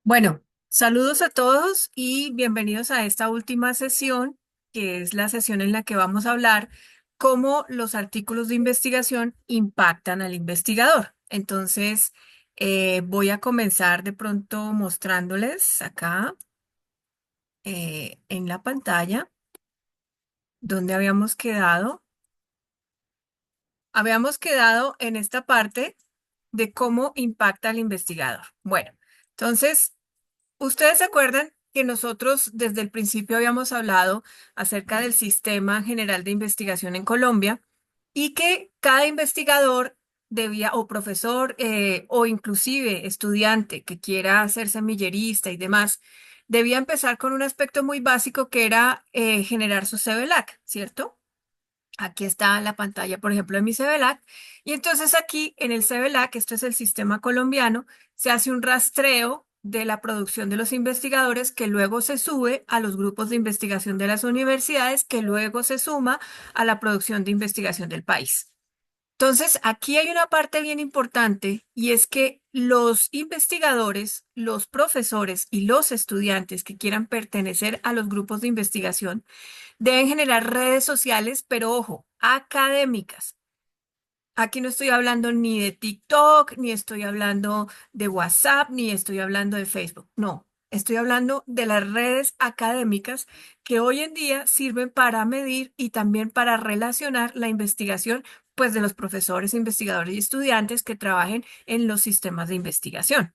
Bueno, saludos a todos y bienvenidos a esta última sesión, que es la sesión en la que vamos a hablar cómo los artículos de investigación impactan al investigador. Entonces, voy a comenzar de pronto mostrándoles acá en la pantalla donde habíamos quedado. Habíamos quedado en esta parte de cómo impacta al investigador. Bueno, entonces... Ustedes se acuerdan que nosotros desde el principio habíamos hablado acerca del Sistema General de Investigación en Colombia y que cada investigador debía, o profesor, o inclusive estudiante que quiera ser semillerista y demás, debía empezar con un aspecto muy básico que era generar su CVLAC, ¿cierto? Aquí está la pantalla, por ejemplo, de mi CVLAC. Y entonces aquí en el CVLAC, esto es el sistema colombiano, se hace un rastreo de la producción de los investigadores que luego se sube a los grupos de investigación de las universidades, que luego se suma a la producción de investigación del país. Entonces, aquí hay una parte bien importante y es que los investigadores, los profesores y los estudiantes que quieran pertenecer a los grupos de investigación deben generar redes sociales, pero ojo, académicas. Aquí no estoy hablando ni de TikTok, ni estoy hablando de WhatsApp, ni estoy hablando de Facebook. No, estoy hablando de las redes académicas que hoy en día sirven para medir y también para relacionar la investigación, pues, de los profesores, investigadores y estudiantes que trabajen en los sistemas de investigación.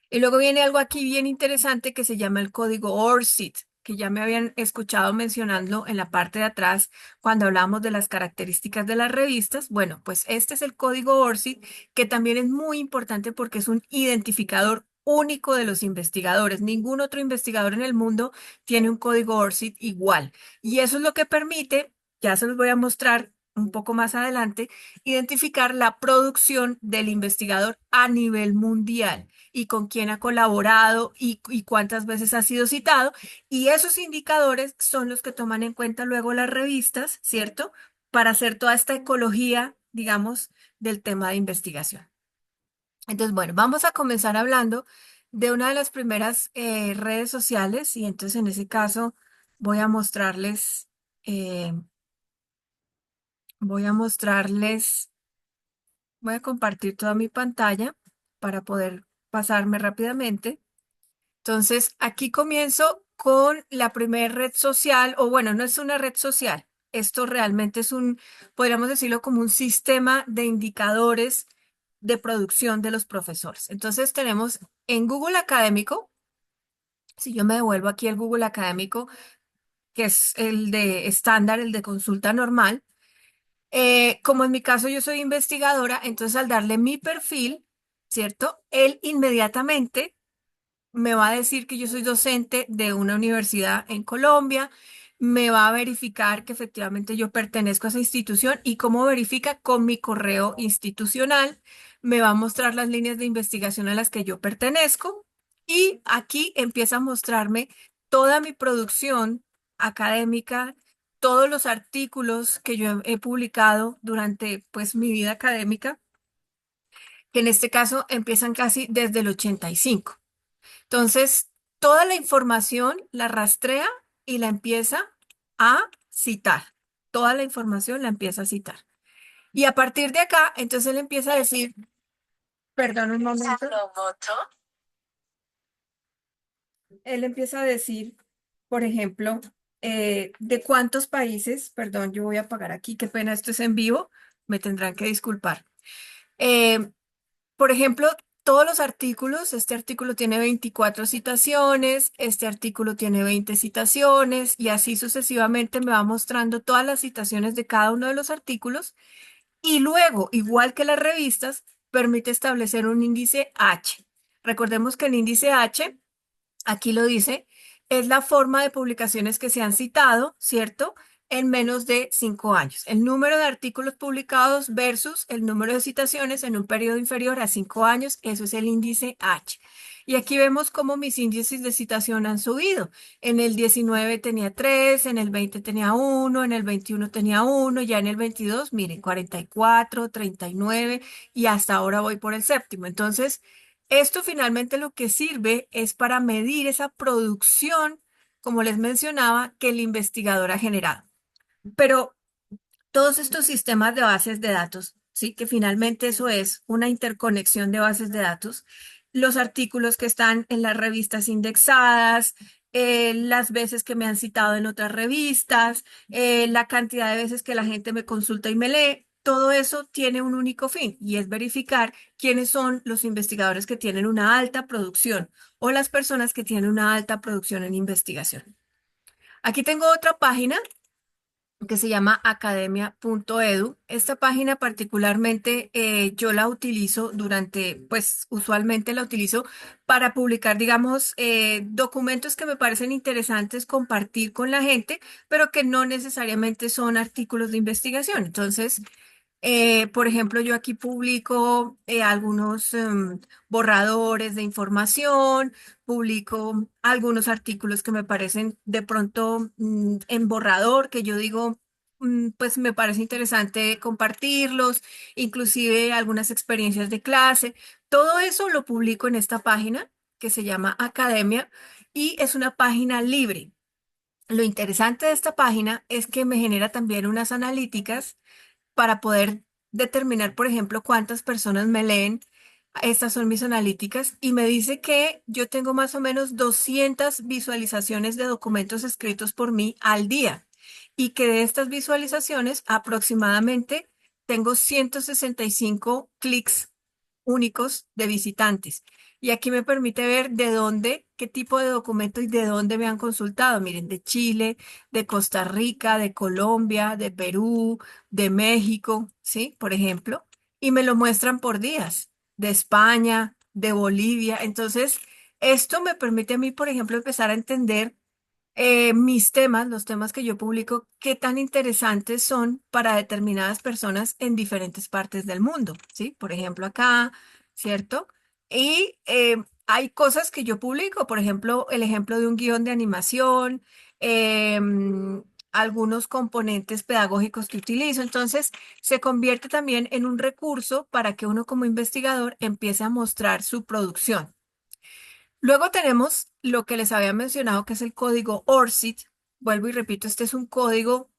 Y luego viene algo aquí bien interesante que se llama el código ORCID, que ya me habían escuchado mencionando en la parte de atrás cuando hablamos de las características de las revistas. Bueno, pues este es el código ORCID, que también es muy importante porque es un identificador único de los investigadores. Ningún otro investigador en el mundo tiene un código ORCID igual. Y eso es lo que permite, ya se los voy a mostrar un poco más adelante, identificar la producción del investigador a nivel mundial y con quién ha colaborado y cuántas veces ha sido citado. Y esos indicadores son los que toman en cuenta luego las revistas, ¿cierto? Para hacer toda esta ecología, digamos, del tema de investigación. Entonces, bueno, vamos a comenzar hablando de una de las primeras redes sociales y entonces en ese caso voy a mostrarles, eh, voy a mostrarles, voy a compartir toda mi pantalla para poder pasarme rápidamente. Entonces, aquí comienzo con la primera red social, o bueno, no es una red social, esto realmente es un, podríamos decirlo como un sistema de indicadores de producción de los profesores. Entonces, tenemos en Google Académico, si yo me devuelvo aquí al Google Académico, que es el de estándar, el de consulta normal, como en mi caso yo soy investigadora, entonces al darle mi perfil, ¿cierto? Él inmediatamente me va a decir que yo soy docente de una universidad en Colombia, me va a verificar que efectivamente yo pertenezco a esa institución y cómo verifica con mi correo institucional, me va a mostrar las líneas de investigación a las que yo pertenezco y aquí empieza a mostrarme toda mi producción académica, todos los artículos que yo he publicado durante pues mi vida académica, que en este caso empiezan casi desde el 85. Entonces, toda la información la rastrea y la empieza a citar. Toda la información la empieza a citar. Y a partir de acá, entonces él empieza a decir, perdón un momento, él empieza a decir, por ejemplo, de cuántos países, perdón, yo voy a apagar aquí, qué pena, esto es en vivo, me tendrán que disculpar. Eh, Por ejemplo, todos los artículos, este artículo tiene 24 citaciones, este artículo tiene 20 citaciones y así sucesivamente me va mostrando todas las citaciones de cada uno de los artículos y luego, igual que las revistas, permite establecer un índice H. Recordemos que el índice H, aquí lo dice, es la forma de publicaciones que se han citado, ¿cierto? En menos de 5 años. El número de artículos publicados versus el número de citaciones en un periodo inferior a 5 años, eso es el índice H. Y aquí vemos cómo mis índices de citación han subido. En el 19 tenía 3, en el 20 tenía 1, en el 21 tenía 1, ya en el 22, miren, 44, 39 y hasta ahora voy por el séptimo. Entonces, Esto finalmente lo que sirve es para medir esa producción, como les mencionaba, que el investigador ha generado. Pero todos estos sistemas de bases de datos, sí, que finalmente eso es una interconexión de bases de datos, los artículos que están en las revistas indexadas, las veces que me han citado en otras revistas, la cantidad de veces que la gente me consulta y me lee, todo eso tiene un único fin y es verificar quiénes son los investigadores que tienen una alta producción o las personas que tienen una alta producción en investigación. Aquí tengo otra página que se llama academia.edu. Esta página particularmente yo la utilizo pues usualmente la utilizo para publicar, digamos, documentos que me parecen interesantes compartir con la gente, pero que no necesariamente son artículos de investigación. Entonces, por ejemplo, yo aquí publico algunos borradores de información, publico algunos artículos que me parecen de pronto en borrador, que yo digo, pues me parece interesante compartirlos, inclusive algunas experiencias de clase. Todo eso lo publico en esta página que se llama Academia y es una página libre. Lo interesante de esta página es que me genera también unas analíticas para poder determinar, por ejemplo, cuántas personas me leen. Estas son mis analíticas y me dice que yo tengo más o menos 200 visualizaciones de documentos escritos por mí al día y que de estas visualizaciones aproximadamente tengo 165 clics únicos de visitantes. Y aquí me permite ver de dónde, qué tipo de documento y de dónde me han consultado. Miren, de Chile, de Costa Rica, de Colombia, de Perú, de México, ¿sí? Por ejemplo, y me lo muestran por días, de España, de Bolivia. Entonces, esto me permite a mí, por ejemplo, empezar a entender mis temas, los temas que yo publico, qué tan interesantes son para determinadas personas en diferentes partes del mundo, ¿sí? Por ejemplo, acá, ¿cierto? Y hay cosas que yo publico, por ejemplo, el ejemplo de un guión de animación, algunos componentes pedagógicos que utilizo. Entonces, se convierte también en un recurso para que uno como investigador empiece a mostrar su producción. Luego tenemos lo que les había mencionado, que es el código ORCID. Vuelvo y repito, este es un código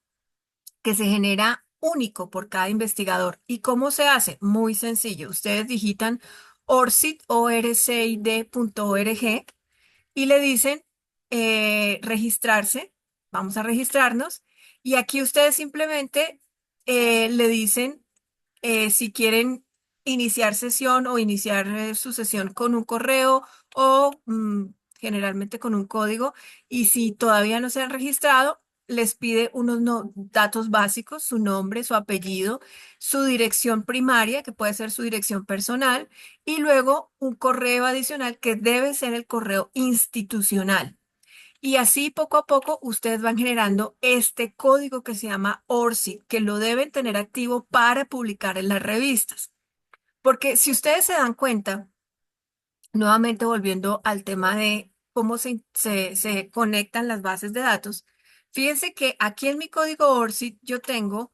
que se genera único por cada investigador. ¿Y cómo se hace? Muy sencillo. Ustedes digitan ORCID, orcid.org y le dicen registrarse. Vamos a registrarnos. Y aquí ustedes simplemente le dicen si quieren iniciar sesión o iniciar su sesión con un correo o generalmente con un código. Y si todavía no se han registrado, les pide unos datos básicos, su nombre, su apellido, su dirección primaria, que puede ser su dirección personal, y luego un correo adicional que debe ser el correo institucional. Y así poco a poco ustedes van generando este código que se llama ORCID, que lo deben tener activo para publicar en las revistas. Porque si ustedes se dan cuenta, nuevamente volviendo al tema de cómo se conectan las bases de datos, fíjense que aquí en mi código ORCID yo tengo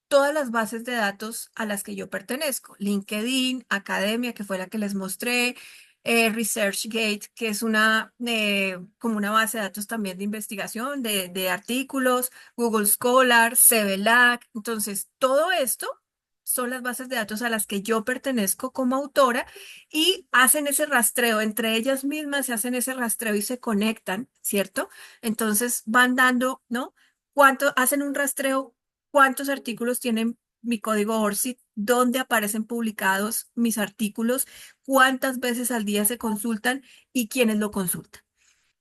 todas las bases de datos a las que yo pertenezco. LinkedIn, Academia, que fue la que les mostré, ResearchGate, que es como una base de datos también de investigación, de artículos, Google Scholar, CVLAC. Entonces, todo esto son las bases de datos a las que yo pertenezco como autora y hacen ese rastreo, entre ellas mismas se hacen ese rastreo y se conectan, ¿cierto? Entonces van dando, ¿no? Hacen un rastreo cuántos artículos tienen mi código ORCID, dónde aparecen publicados mis artículos, cuántas veces al día se consultan y quiénes lo consultan.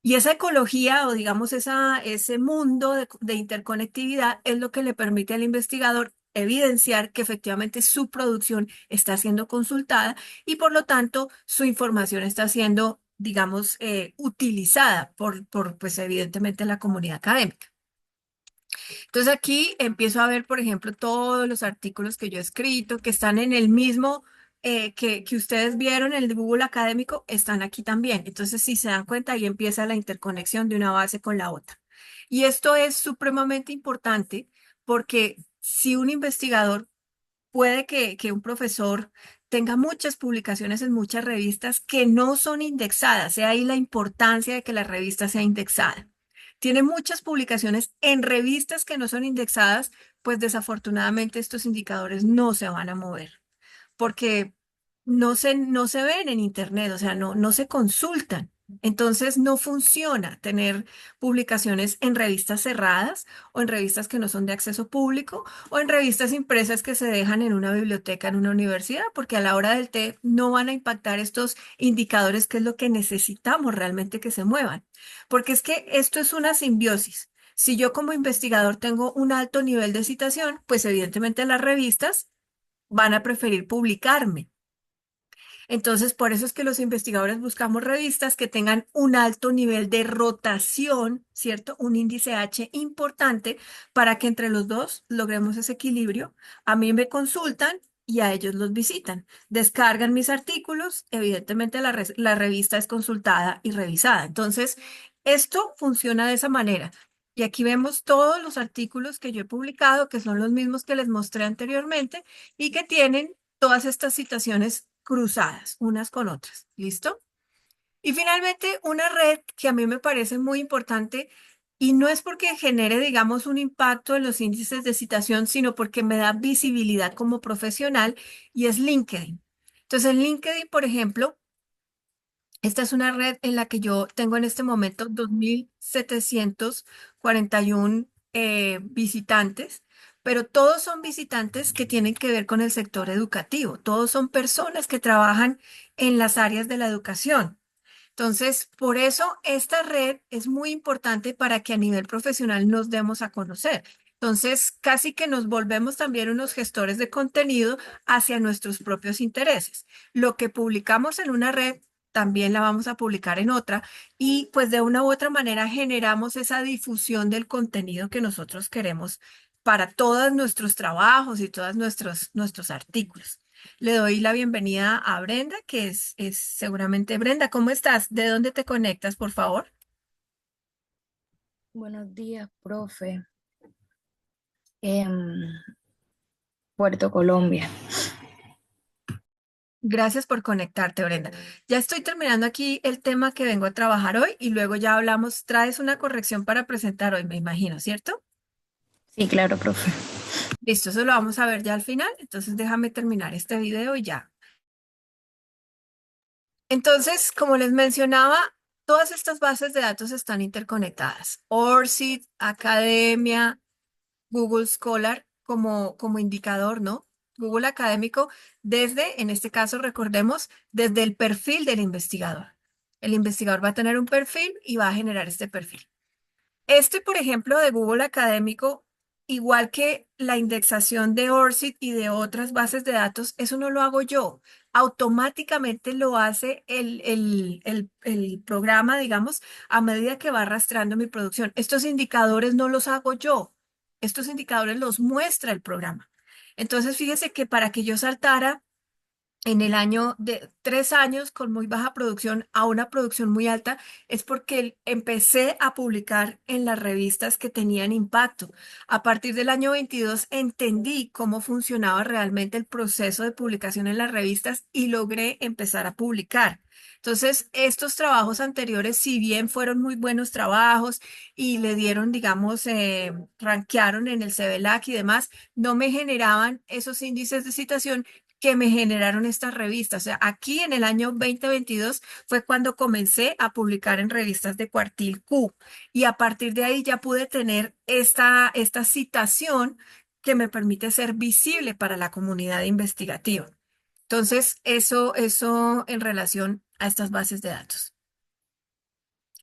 Y esa ecología o digamos ese mundo de interconectividad es lo que le permite al investigador evidenciar que efectivamente su producción está siendo consultada y por lo tanto su información está siendo, digamos, utilizada pues evidentemente la comunidad académica. Entonces aquí empiezo a ver, por ejemplo, todos los artículos que yo he escrito, que están en el mismo que ustedes vieron en el Google Académico, están aquí también. Entonces, si se dan cuenta, ahí empieza la interconexión de una base con la otra. Y esto es supremamente importante porque si un investigador puede que un profesor tenga muchas publicaciones en muchas revistas que no son indexadas. De ahí la importancia de que la revista sea indexada. Tiene muchas publicaciones en revistas que no son indexadas, pues desafortunadamente estos indicadores no se van a mover porque no se ven en Internet, o sea, no se consultan. Entonces no funciona tener publicaciones en revistas cerradas o en revistas que no son de acceso público o en revistas impresas que se dejan en una biblioteca en una universidad, porque a la hora del té no van a impactar estos indicadores que es lo que necesitamos realmente que se muevan. Porque es que esto es una simbiosis. Si yo como investigador tengo un alto nivel de citación, pues evidentemente las revistas van a preferir publicarme. Entonces, por eso es que los investigadores buscamos revistas que tengan un alto nivel de rotación, ¿cierto? Un índice H importante para que entre los dos logremos ese equilibrio. A mí me consultan y a ellos los visitan. Descargan mis artículos, evidentemente la revista es consultada y revisada. Entonces, esto funciona de esa manera. Y aquí vemos todos los artículos que yo he publicado, que son los mismos que les mostré anteriormente y que tienen todas estas citaciones cruzadas unas con otras. ¿Listo? Y finalmente, una red que a mí me parece muy importante y no es porque genere, digamos, un impacto en los índices de citación, sino porque me da visibilidad como profesional y es LinkedIn. Entonces, en LinkedIn, por ejemplo, esta es una red en la que yo tengo en este momento 2.741 visitantes, pero todos son visitantes que tienen que ver con el sector educativo. Todos son personas que trabajan en las áreas de la educación. Entonces, por eso esta red es muy importante para que a nivel profesional nos demos a conocer. Entonces, casi que nos volvemos también unos gestores de contenido hacia nuestros propios intereses. Lo que publicamos en una red, también la vamos a publicar en otra y pues de una u otra manera generamos esa difusión del contenido que nosotros queremos para todos nuestros trabajos y todos nuestros artículos. Le doy la bienvenida a Brenda, que es seguramente Brenda, ¿cómo estás? ¿De dónde te conectas, por favor? Buenos días, profe. En Puerto Colombia. Gracias por conectarte, Brenda. Ya estoy terminando aquí el tema que vengo a trabajar hoy y luego ya hablamos, traes una corrección para presentar hoy, me imagino, ¿cierto? Sí, claro, profe. Listo, eso lo vamos a ver ya al final, entonces déjame terminar este video y ya. Entonces, como les mencionaba, todas estas bases de datos están interconectadas. ORCID, Academia, Google Scholar como indicador, ¿no? Google Académico desde, en este caso, recordemos, desde el perfil del investigador. El investigador va a tener un perfil y va a generar este perfil. Este, por ejemplo, de Google Académico, igual que la indexación de ORCID y de otras bases de datos, eso no lo hago yo. Automáticamente lo hace el programa, digamos, a medida que va arrastrando mi producción. Estos indicadores no los hago yo. Estos indicadores los muestra el programa. Entonces, fíjese que para que yo saltara en el año de 3 años con muy baja producción a una producción muy alta, es porque empecé a publicar en las revistas que tenían impacto. A partir del año 22 entendí cómo funcionaba realmente el proceso de publicación en las revistas y logré empezar a publicar. Entonces, estos trabajos anteriores, si bien fueron muy buenos trabajos y le dieron, digamos, rankearon en el CVLAC y demás, no me generaban esos índices de citación que me generaron estas revistas. O sea, aquí en el año 2022 fue cuando comencé a publicar en revistas de Cuartil Q y a partir de ahí ya pude tener esta citación que me permite ser visible para la comunidad investigativa. Entonces, eso en relación a estas bases de datos.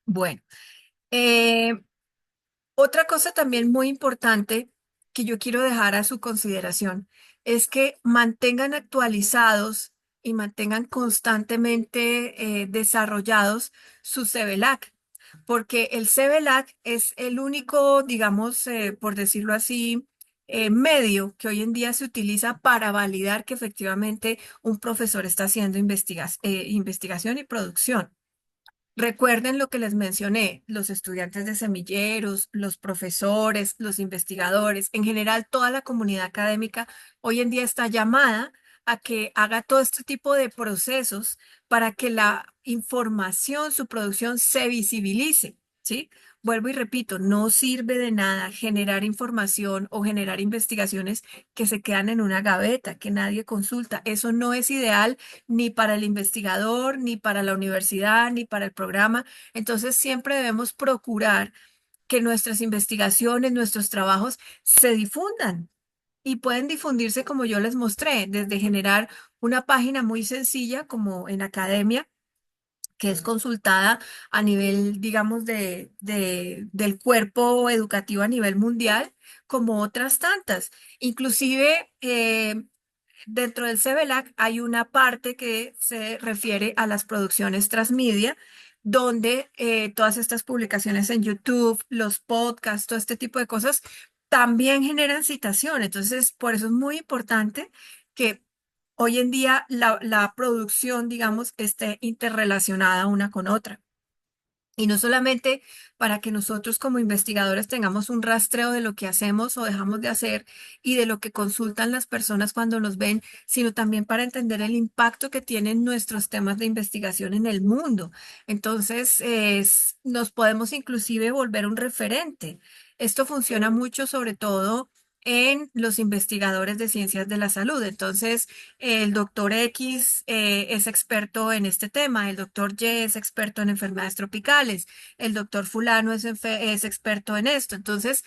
Bueno, eh, otra cosa también muy importante que yo quiero dejar a su consideración es que mantengan actualizados y mantengan constantemente desarrollados su CVLAC, porque el CVLAC es el único, digamos, por decirlo así, medio que hoy en día se utiliza para validar que efectivamente un profesor está haciendo investigación y producción. Recuerden lo que les mencioné, los estudiantes de semilleros, los profesores, los investigadores, en general toda la comunidad académica hoy en día está llamada a que haga todo este tipo de procesos para que la información, su producción se visibilice, ¿sí? Vuelvo y repito, no sirve de nada generar información o generar investigaciones que se quedan en una gaveta, que nadie consulta. Eso no es ideal ni para el investigador, ni para la universidad, ni para el programa. Entonces, siempre debemos procurar que nuestras investigaciones, nuestros trabajos se difundan y pueden difundirse como yo les mostré, desde generar una página muy sencilla como en academia que es consultada a nivel, digamos, del cuerpo educativo a nivel mundial, como otras tantas. Inclusive, dentro del CBLAC hay una parte que se refiere a las producciones transmedia, donde todas estas publicaciones en YouTube, los podcasts, todo este tipo de cosas, también generan citación. Entonces, por eso es muy importante que hoy en día la producción, digamos, esté interrelacionada una con otra. Y no solamente para que nosotros como investigadores tengamos un rastreo de lo que hacemos o dejamos de hacer y de lo que consultan las personas cuando nos ven, sino también para entender el impacto que tienen nuestros temas de investigación en el mundo. Entonces, nos podemos inclusive volver un referente. Esto funciona mucho, sobre todo en los investigadores de ciencias de la salud. Entonces, el doctor X es experto en este tema, el doctor Y es experto en enfermedades tropicales, el doctor fulano es experto en esto. Entonces,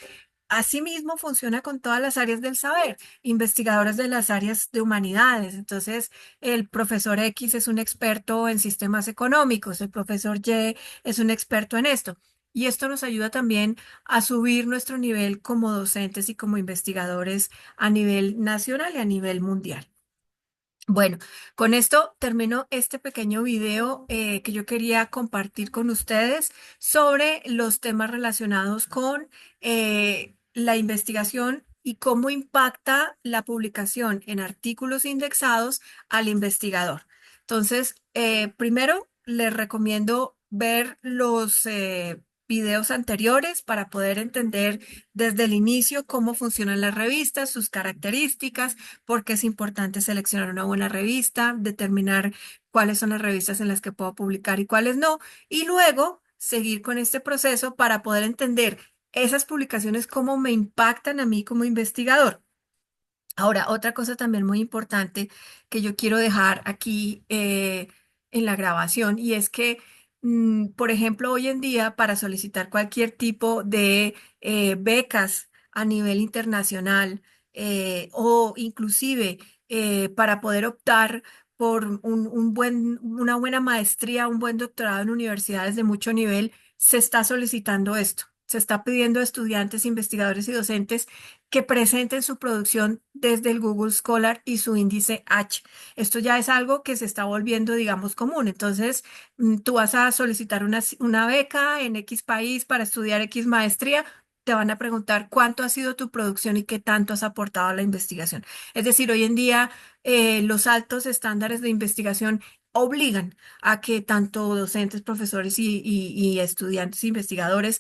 asimismo funciona con todas las áreas del saber, investigadores de las áreas de humanidades. Entonces, el profesor X es un experto en sistemas económicos, el profesor Y es un experto en esto. Y esto nos ayuda también a subir nuestro nivel como docentes y como investigadores a nivel nacional y a nivel mundial. Bueno, con esto termino este pequeño video que yo quería compartir con ustedes sobre los temas relacionados con la investigación y cómo impacta la publicación en artículos indexados al investigador. Entonces, primero les recomiendo ver los videos anteriores para poder entender desde el inicio cómo funcionan las revistas, sus características, porque es importante seleccionar una buena revista, determinar cuáles son las revistas en las que puedo publicar y cuáles no, y luego seguir con este proceso para poder entender esas publicaciones, cómo me impactan a mí como investigador. Ahora, otra cosa también muy importante que yo quiero dejar aquí en la grabación y es que, por ejemplo, hoy en día para solicitar cualquier tipo de becas a nivel internacional o inclusive para poder optar por una buena maestría, un buen doctorado en universidades de mucho nivel, se está solicitando esto. Se está pidiendo a estudiantes, investigadores y docentes que presenten su producción desde el Google Scholar y su índice H. Esto ya es algo que se está volviendo, digamos, común. Entonces, tú vas a solicitar una beca en X país para estudiar X maestría. Te van a preguntar cuánto ha sido tu producción y qué tanto has aportado a la investigación. Es decir, hoy en día los altos estándares de investigación obligan a que tanto docentes, profesores y estudiantes, investigadores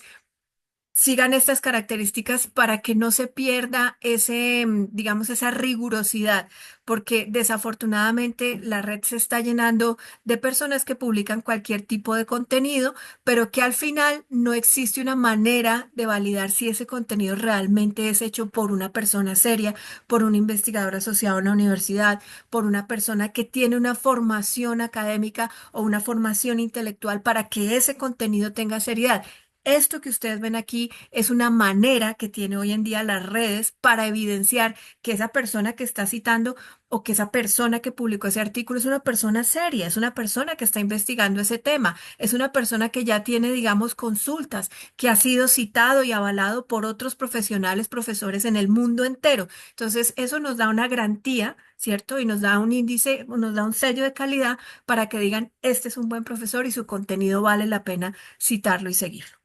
sigan estas características para que no se pierda ese, digamos, esa rigurosidad, porque desafortunadamente la red se está llenando de personas que publican cualquier tipo de contenido, pero que al final no existe una manera de validar si ese contenido realmente es hecho por una persona seria, por un investigador asociado a una universidad, por una persona que tiene una formación académica o una formación intelectual para que ese contenido tenga seriedad. Esto que ustedes ven aquí es una manera que tiene hoy en día las redes para evidenciar que esa persona que está citando o que esa persona que publicó ese artículo es una persona seria, es una persona que está investigando ese tema, es una persona que ya tiene, digamos, consultas, que ha sido citado y avalado por otros profesionales, profesores en el mundo entero. Entonces, eso nos da una garantía, ¿cierto? Y nos da un índice, nos da un sello de calidad para que digan, este es un buen profesor y su contenido vale la pena citarlo y seguirlo.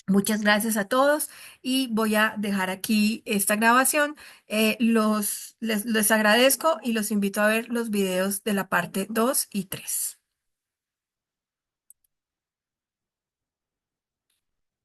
Muchas gracias a todos y voy a dejar aquí esta grabación. Les agradezco y los invito a ver los videos de la parte 2 y 3.